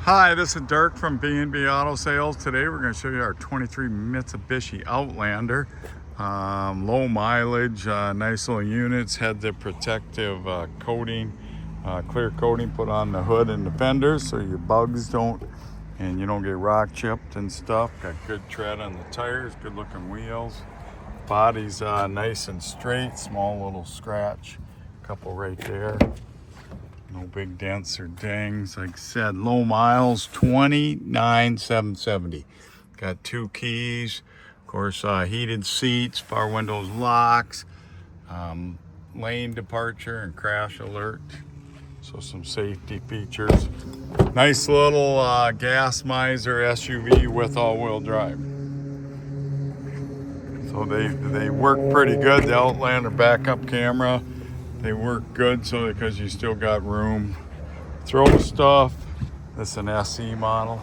Hi, this is Dirk from B&B Auto Sales. Today we're going to show you our 23 Mitsubishi Outlander. Low mileage, nice little units, had the protective coating, clear coating put on the hood and the fenders so your bugs don't, and you don't get rock chipped and stuff. Got good tread on the tires, good looking wheels. Body's nice and straight, small little scratch, couple right there. No big dents or dings. Like I said, low miles, 29,770. Got 2 keys, of course, heated seats, power windows, locks, lane departure and crash alert. So some safety features. Nice little gas miser SUV with all-wheel drive. So they work pretty good. The Outlander backup camera, they work good, so because you still got room. Throw stuff. This is an SE model.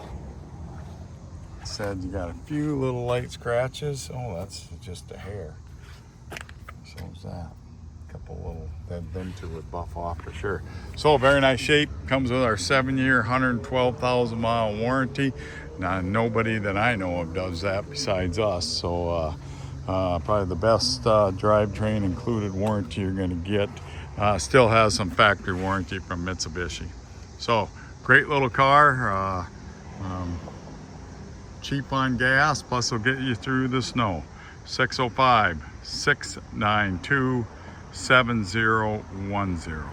It said you got a few little light scratches. Oh, that's just a hair. So is that. A couple little, them two would buff off for sure. So very nice shape. Comes with our 7-year, 112,000 mile warranty. Now nobody that I know of does that besides us. So probably the best drivetrain included warranty you're going to get. Still has some factory warranty from Mitsubishi. So great little car, cheap on gas, plus will get you through the snow. 605-692-7010.